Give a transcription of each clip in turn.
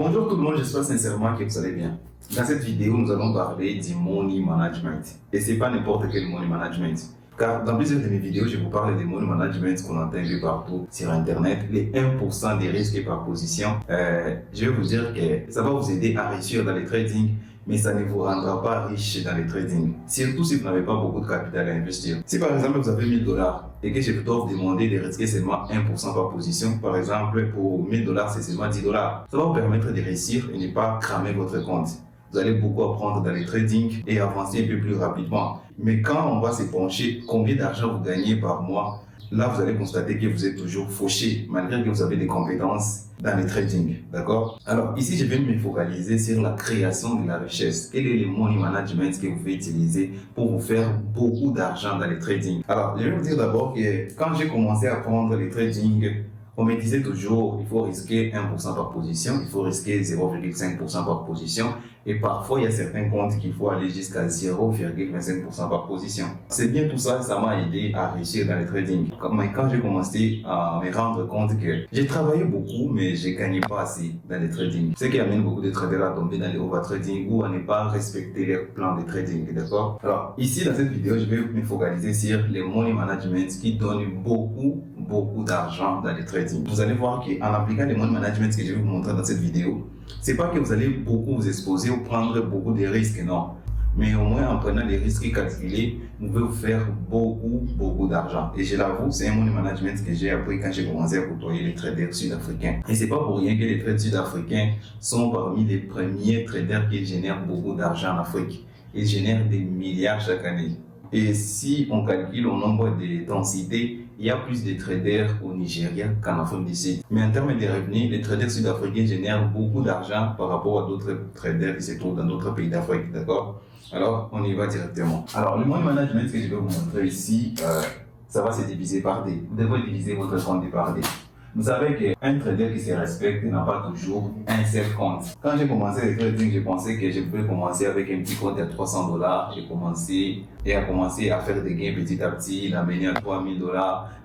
Bonjour tout le monde, j'espère sincèrement que vous allez bien. Dans cette vidéo, nous allons parler du money management. Et ce n'est pas n'importe quel money management. Car dans plusieurs de mes vidéos, je vous parle des money management qu'on entend un peu partout sur Internet, les 1% des risques par position. Je vais vous dire que ça va vous aider à réussir dans le trading, mais ça ne vous rendra pas riche dans le trading. Surtout si vous n'avez pas beaucoup de capital à investir. Si par exemple vous avez 1000 $ et que je dois vous demander de risquer seulement 1% par position, par exemple pour 1000 $ c'est seulement 10 $, ça va vous permettre de réussir et ne pas cramer votre compte. Vous allez beaucoup apprendre dans le trading et avancer un peu plus rapidement. Mais quand on va se pencher combien d'argent vous gagnez par mois, là vous allez constater que vous êtes toujours fauché malgré que vous avez des compétences dans le trading. D'accord? Alors ici je vais me focaliser sur la création de la richesse. Quel est le money management que vous pouvez utiliser pour vous faire beaucoup d'argent dans le trading? Alors je vais vous dire d'abord que quand j'ai commencé à apprendre le trading, on me disait toujours il faut risquer 1% par position, il faut risquer 0,5% par position et parfois il y a certains comptes qu'il faut aller jusqu'à 0,25% par position. C'est bien tout ça, ça m'a aidé à réussir dans le trading. Mais quand j'ai commencé à me rendre compte que j'ai travaillé beaucoup mais je ne gagnais pas assez dans le trading. Ce qui amène beaucoup de traders à tomber dans le overtrading ou à ne pas respecter leur plan de trading. D'accord? Alors ici dans cette vidéo, je vais me focaliser sur les money management qui donnent beaucoup d'argent dans le trading. Vous allez voir qu'en appliquant les money management que je vais vous montrer dans cette vidéo, c'est pas que vous allez beaucoup vous exposer ou prendre beaucoup de risques, non. Mais au moins en prenant des risques calculés, vous pouvez vous faire beaucoup d'argent. Et je l'avoue, c'est un money management que j'ai appris quand j'ai commencé à côtoyer les traders sud-africains. Et c'est pas pour rien que les traders sud-africains sont parmi les premiers traders qui génèrent beaucoup d'argent en Afrique. Ils génèrent des milliards chaque année. Et si on calcule au nombre de densités, il y a plus de traders au Nigeria qu'en Afrique du Sud. Mais en termes de revenus, les traders sud-africains génèrent beaucoup d'argent par rapport à d'autres traders qui se trouvent dans d'autres pays d'Afrique, d'accord? Alors, on y va directement. Alors, le money management que je vais vous montrer ici, ça va se diviser par D. Vous devrez diviser votre compte par D. Vous savez qu'un trader qui se respecte n'a pas toujours un seul compte. Quand j'ai commencé le trading, je pensais que je pouvais commencer avec un petit compte à 300 $. J'ai commencé à faire des gains petit à petit, l'amener à 3000 $,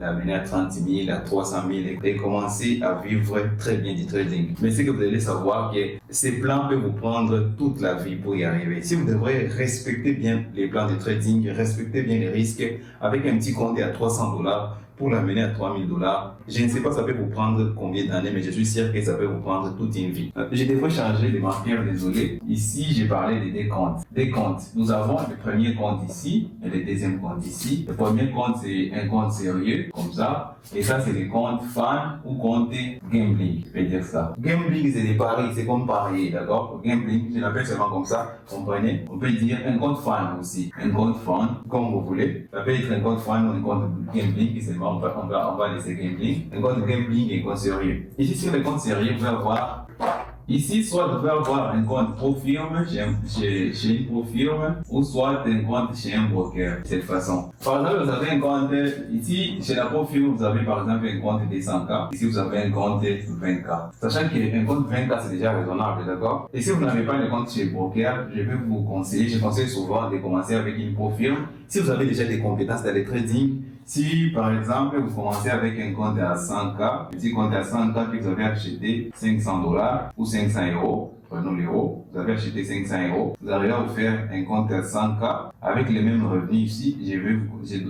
l'amener à 30 000, à 300 000 et commencer à vivre très bien du trading. Mais c'est que vous allez savoir que ces plans peuvent vous prendre toute la vie pour y arriver. Si vous devrez respecter bien les plans de trading, respecter bien les risques, avec un petit compte à 300 $, pour l'amener à 3000 $, je ne sais pas ça peut vous prendre combien d'années, mais je suis sûr que ça peut vous prendre toute une vie. Je devrais changer de marqueur, désolé. Ici, j'ai parlé de deux comptes. Des comptes. Nous avons le premier compte ici et le deuxième compte ici. Le premier compte, c'est un compte sérieux, comme ça. Et ça, c'est le compte fan ou compte gambling. Je peux dire ça. Gambling, c'est des paris, c'est comme parier, d'accord? Gambling, je l'appelle seulement comme ça, comprenez? On peut dire un compte fan aussi. Un compte fan, comme vous voulez. Ça peut être un compte fan ou un compte gambling, qui seulement on va laisser gambling. Un compte gambling et un compte sérieux. Ici, sur le compte sérieux, vous pouvez avoir ici, soit vous pouvez avoir un compte pro firme chez une pro firme ou soit un compte chez un broker, de cette façon. Par exemple, vous avez un compte ici, chez la pro firme, vous avez par exemple un compte de 100K. Ici, vous avez un compte de 20K. Sachant qu'un compte 20K, c'est déjà raisonnable, d'accord? Et si vous n'avez pas de compte chez le broker, je vais vous conseiller, je conseille souvent de commencer avec une pro firme. Si vous avez déjà des compétences dans le trading, si par exemple vous commencez avec un compte à 100K, petit compte à 100K que vous avez acheté 500 $ ou 500 €, prenons l'euro, vous avez acheté 500 €, vous arrivez à vous faire un compte à 100K avec les mêmes revenus ici,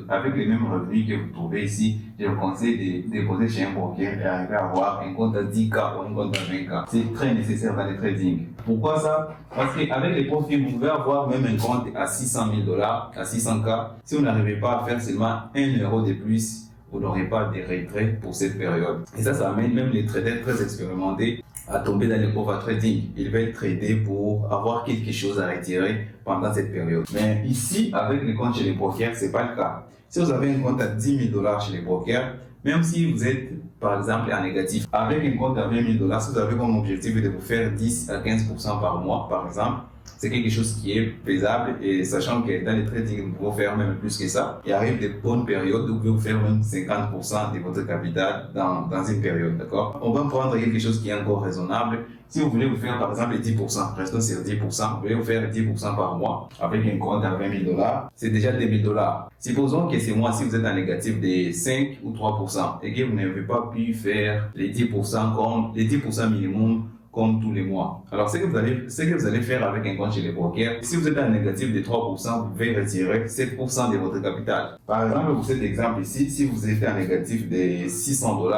avec les mêmes revenus que vous trouvez ici, je vous conseille de déposer chez un broker et arriver à avoir un compte à 10K ou un compte à 20K. C'est très nécessaire dans le trading. Pourquoi ça? Parce qu'avec les profits, vous pouvez avoir même un compte à 600 000 $, à 600K. Si vous n'arrivez pas à faire seulement 1 euro de plus, vous n'aurez pas de retrait pour cette période. Et ça amène même les traders très expérimentés à tomber dans le overtrading. Ils veulent trader pour avoir quelque chose à retirer pendant cette période. Mais ici, avec les comptes chez les brokers, c'est pas le cas. Si vous avez un compte à 10 000 $ chez les brokers, même si vous êtes par exemple en négatif, avec un compte à 20 000 $, si vous avez comme objectif de vous faire 10 à 15% par mois, par exemple, c'est quelque chose qui est faisable et sachant que dans les trading, vous pouvez faire même plus que ça. Il arrive des bonnes périodes où vous pouvez vous faire même 50% de votre capital dans une période, d'accord? On va prendre quelque chose qui est encore raisonnable. Si vous voulez vous faire par exemple 10%, restons sur 10%, vous voulez vous faire 10% par mois avec un compte à 20 000 $, c'est déjà 2 000 $. Supposons que ces mois-ci vous êtes en négatif de 5 ou 3% et que vous n'avez pas pu faire les 10% comme les 10% minimum comme tous les mois. Alors, ce que vous allez faire avec un compte chez les brokers, si vous êtes à un négatif de 3%, vous pouvez retirer 7% de votre capital. Par exemple, pour cet exemple ici, si vous êtes à un négatif de $600,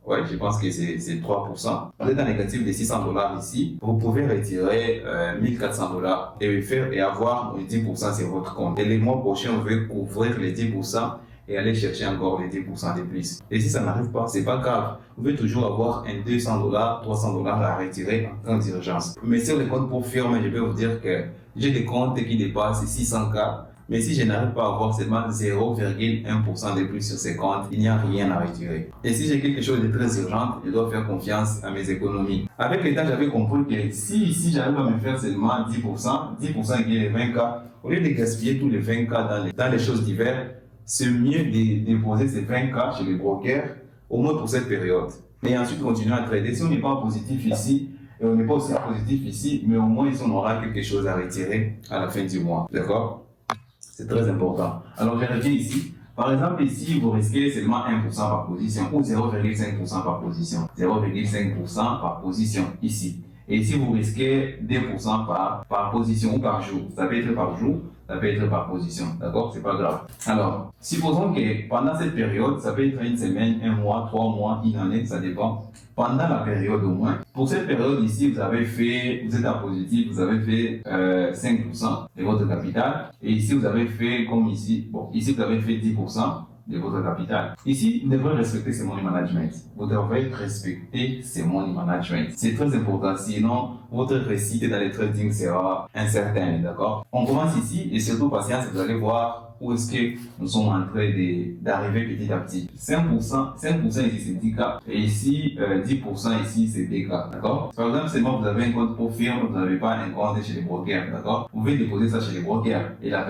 ouais, je pense que c'est 3%. Vous êtes en négatif de $600 ici. Vous pouvez retirer $1 400 et avoir 10% sur votre compte. Et les mois prochains, vous pouvez couvrir les 10% et aller chercher encore les 10% de plus. Et si ça n'arrive pas, c'est pas grave. Vous pouvez toujours avoir un $200, $300 à retirer en temps d'urgence. Mais sur les comptes pour firme, je peux vous dire que j'ai des comptes qui dépassent 600K. Mais si je n'arrive pas à avoir seulement 0,1% de plus sur ces comptes, il n'y a rien à retirer. Et si j'ai quelque chose de très urgent, je dois faire confiance à mes économies. Avec le temps, j'avais compris que si ici j'arrive à me faire seulement 10% qui est les 20K, au lieu de gaspiller tous les 20K dans les choses diverses, c'est mieux de déposer ces 20K chez les brokers, au moins pour cette période. Et ensuite continuer à trader. Si on n'est pas positif ici, et on n'est pas aussi positif ici, mais au moins on aura quelque chose à retirer à la fin du mois. D'accord? C'est très important. Alors, je reviens ici. Par exemple, ici, vous risquez seulement 1% par position ou 0,5% par position. 0,5% par position ici. Et ici, vous risquez 2% par position ou par jour. Ça peut être par jour, ça peut être par position. D'accord? C'est pas grave. Alors, supposons que pendant cette période, ça peut être une semaine, un mois, 3 mois, une année, ça dépend. Pendant la période au moins. Pour cette période ici, vous êtes en positif, vous avez fait 5% de votre capital. Et ici, vous avez fait comme ici. Bon, ici, vous avez fait 10% de votre capital. Ici, vous devrez respecter ce money management. Vous devrez respecter ce money management. C'est très important, sinon votre réussite dans les trading sera incertaine, d'accord? On commence ici et surtout patience, vous allez voir où est-ce que nous sommes en train d'arriver petit à petit. 5% ici c'est 10K et ici 10% ici c'est 2K, d'accord? Par exemple, seulement vous avez un compte pour firme, vous n'avez pas un compte chez les brokers, d'accord? Vous pouvez déposer ça chez les brokers et la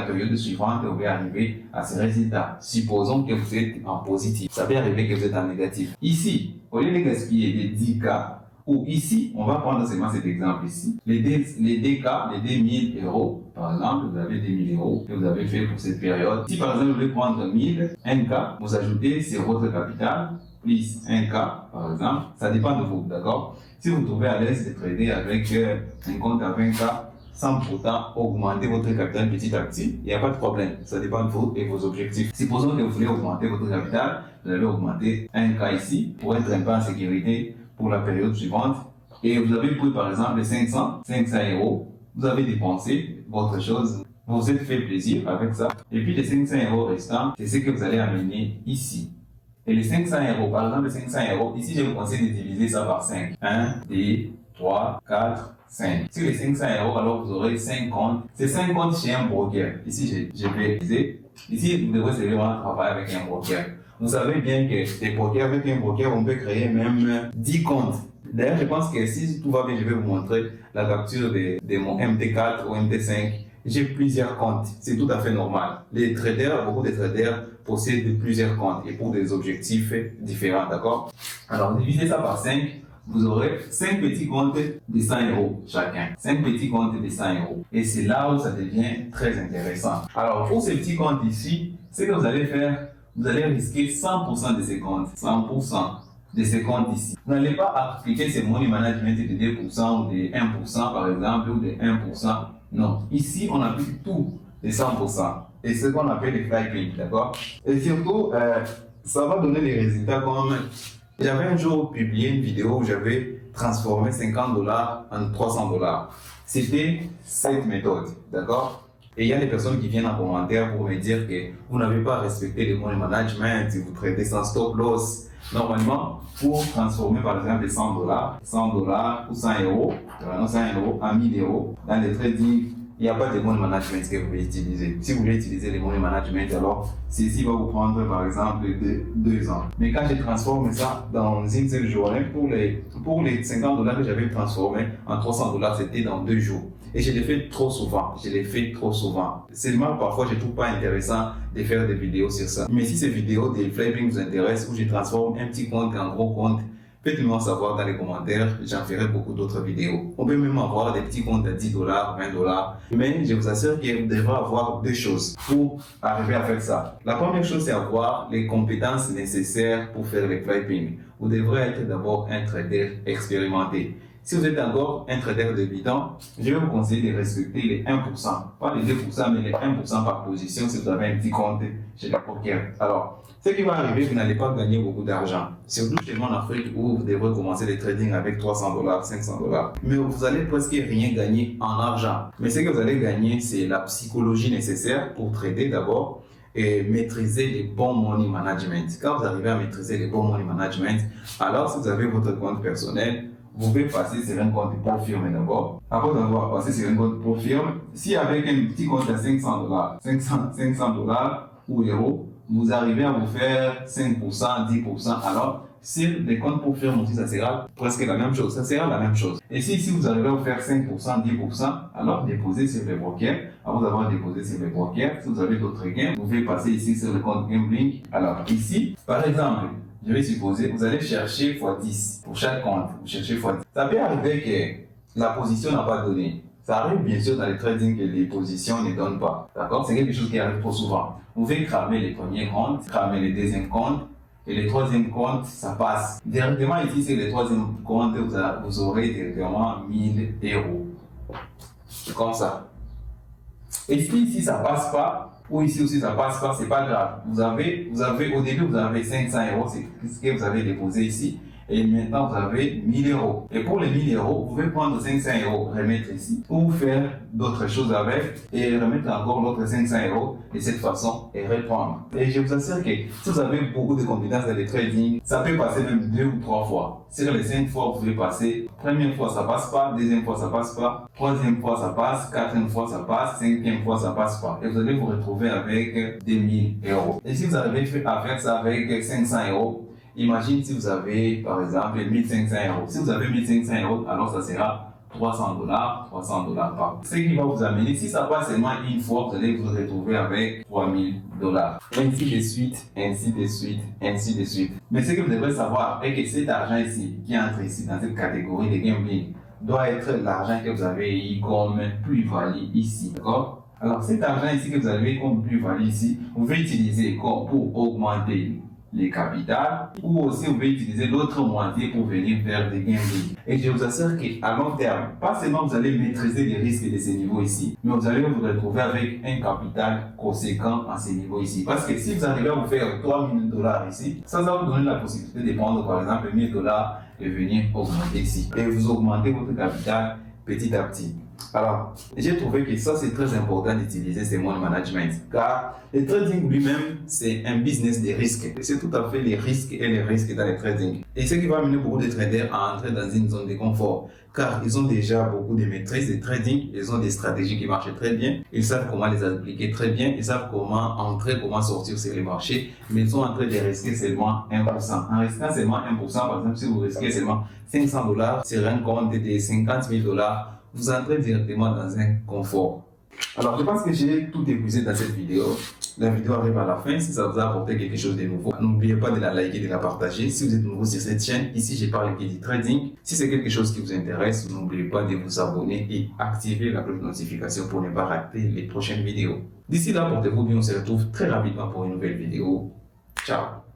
période suivante, vous pouvez arriver à ces résultats. Supposons que vous êtes en positif. Ça peut arriver que vous êtes en négatif. Ici, au lieu de gaspiller des 10K, ou ici, on va prendre seulement cet exemple ici. Les 2K, les 2000 euros, par exemple, vous avez 2000 euros que vous avez fait pour cette période. Si par exemple, vous voulez prendre 1000, 1K, vous ajoutez sur votre capital, plus 1K, par exemple, ça dépend de vous, d'accord? Si vous trouvez à l'aise de trader avec un compte à 20K, sans pourtant augmenter votre capital petit à petit, il n'y a pas de problème. Ça dépend de vous et vos objectifs. Supposons que vous voulez augmenter votre capital, vous allez augmenter 1K ici pour être un peu en sécurité pour la période suivante. Et vous avez pris par exemple 500 euros, vous avez dépensé votre chose, vous vous êtes fait plaisir avec ça. Et puis les 500 euros restants, c'est ce que vous allez amener ici. Et les 500 euros, par exemple les 500 euros, ici je vous conseille de diviser ça par 5. 1, 2, 3, 4, 5. Sur les 500 euros, alors vous aurez 5 comptes. C'est 5 comptes chez un broker. Ici, je vais utiliser. Ici, vous devrez vraiment travailler avec un broker. Vous savez bien que les brokers, avec un broker, on peut créer même 10 comptes. D'ailleurs, je pense que si tout va bien, je vais vous montrer la capture de mon MT4 ou MT5. J'ai plusieurs comptes. C'est tout à fait normal. Les traders, beaucoup de traders possèdent plusieurs comptes et pour des objectifs différents, d'accord? Alors, divisez ça par 5. Vous aurez 5 petits comptes de 100 euros chacun. 5 petits comptes de 100 euros. Et c'est là où ça devient très intéressant. Alors, pour ces petits comptes ici, ce que vous allez faire, vous allez risquer 100% de ces comptes. 100% de ces comptes ici. Vous n'allez pas appliquer ce money management de 2% ou de 1% par exemple, ou de 1%. Non. Ici, on applique tout de 100%. Et c'est ce qu'on appelle les fly pins, d'accord? Et surtout, ça va donner des résultats comme... J'avais un jour publié une vidéo où j'avais transformé $50 en $300. C'était cette méthode, d'accord? Et il y a des personnes qui viennent en commentaire pour me dire que vous n'avez pas respecté le money management, vous traitez sans stop loss. Normalement, pour transformer par exemple les $100 ou 100 euros, 100 euros à 1000 euros dans les trading, il n'y a pas de money management que vous pouvez utiliser. Si vous voulez utiliser le money management, alors ceci va vous prendre par exemple 2 ans. Mais quand je transforme ça dans une seule journée, pour les $50 que j'avais transformé en $300, c'était dans 2 jours. Et je l'ai fait trop souvent. Seulement, parfois, je ne trouve pas intéressant de faire des vidéos sur ça. Mais si ces vidéos de flipping vous intéressent, où je transforme un petit compte en gros compte, faites-moi savoir dans les commentaires, j'en ferai beaucoup d'autres vidéos. On peut même avoir des petits comptes à $10, $20. Mais je vous assure que vous devrez avoir 2 choses pour arriver à faire ça. La première chose, c'est avoir les compétences nécessaires pour faire les flipping. vous devrez être d'abord un trader expérimenté. Si vous êtes encore un trader débutant, je vais vous conseiller de respecter les 1%. Pas les 2%, mais les 1% par position si vous avez un petit compte chez le poker. Alors, ce qui va arriver, vous n'allez pas gagner beaucoup d'argent. Surtout chez moi en Afrique où vous devrez commencer le trading avec $300, $500. Mais vous allez presque rien gagner en argent. Mais ce que vous allez gagner, c'est la psychologie nécessaire pour trader d'abord et maîtriser les bons money management. Quand vous arrivez à maîtriser les bons money management, alors si vous avez votre compte personnel, vous pouvez passer sur un compte pour firme d'abord. Après avoir passé sur un compte pour firme, si avec un petit compte à $500, $500 ou euros, vous arrivez à vous faire 5%, 10%, alors sur les comptes pour firme aussi, ça sera presque la même chose. Ça sera la même chose. Et si vous arrivez à vous faire 5%, 10%, alors déposez sur les brokers. Après avoir déposé sur les brokers, si vous avez d'autres gains, vous pouvez passer ici sur le compte Gambling. Alors ici, par exemple, je vais supposer, vous allez chercher x10 pour chaque compte. Vous cherchez x10. Ça peut arriver que la position n'a pas donné. Ça arrive bien sûr dans les trading que les positions ne donnent pas. D'accord? C'est quelque chose qui arrive trop souvent. Vous pouvez cramer les premiers comptes, cramer les deuxièmes comptes, et les troisièmes comptes, ça passe. Directement ici, c'est les troisièmes comptes, vous aurez directement 1000 euros. Comme ça. Et si ici ça passe pas, ou ici aussi ça passe pas, c'est pas grave. Au début, vous avez 500 euros, c'est ce que vous avez déposé ici. Et maintenant, vous avez 1000 euros. Et pour les 1000 euros, vous pouvez prendre 500 euros, remettre ici, ou faire d'autres choses avec, et remettre encore l'autre 500 euros, de cette façon, et reprendre. Et je vous assure que si vous avez beaucoup de compétences dans le trading, ça peut passer même 2 ou 3 fois. Sur les 5 fois, vous pouvez passer, première fois ça passe pas, deuxième fois ça passe pas, troisième fois ça passe, quatrième fois ça passe, cinquième fois ça passe pas. Et vous allez vous retrouver avec 2000 euros. Et si vous arrivez à faire ça avec 500 euros, imagine si vous avez, par exemple, 1500 euros. Si vous avez 1500 euros, alors ça sera $300 par mois. Ce qui va vous amener, si ça passe seulement une fois, vous allez vous retrouver avec $3000. Ainsi de suite, ainsi de suite, ainsi de suite. Mais ce que vous devrez savoir est que cet argent ici, qui entre ici dans cette catégorie de gambling, doit être l'argent que vous avez eu comme plus-value ici. D'accord? Alors cet argent ici que vous avez comme plus-value ici, vous pouvez utiliser pour augmenter les capitales, ou aussi vous pouvez utiliser l'autre moitié pour venir faire des gains. Et je vous assure qu'à long terme, pas seulement vous allez maîtriser les risques de ces niveaux ici, mais vous allez vous retrouver avec un capital conséquent à ces niveaux ici. Parce que si vous arrivez à vous faire $3000 ici, ça va vous donner la possibilité de prendre par exemple $1000 et venir augmenter ici. Et vous augmentez votre capital petit à petit. Alors, j'ai trouvé que ça c'est très important d'utiliser ces money management car le trading lui-même c'est un business de risques. C'est tout à fait les risques et les risques dans le trading. Et ce qui va amener beaucoup de traders à entrer dans une zone de confort car ils ont déjà beaucoup de maîtrise de trading, ils ont des stratégies qui marchent très bien, ils savent comment les appliquer très bien, ils savent comment entrer, comment sortir sur les marchés, mais ils sont en train de risquer seulement 1%. En risquant seulement 1%, par exemple, si vous risquez seulement $500 sur un compte de $50,000, vous entrez directement dans un confort. Alors, je pense que j'ai tout épuisé dans cette vidéo. La vidéo arrive à la fin. Si ça vous a apporté quelque chose de nouveau, n'oubliez pas de la liker, de la partager. Si vous êtes nouveau sur cette chaîne, ici, je parle du trading. Si c'est quelque chose qui vous intéresse, n'oubliez pas de vous abonner et activer la cloche de notification pour ne pas rater les prochaines vidéos. D'ici là, portez-vous bien. On se retrouve très rapidement pour une nouvelle vidéo. Ciao!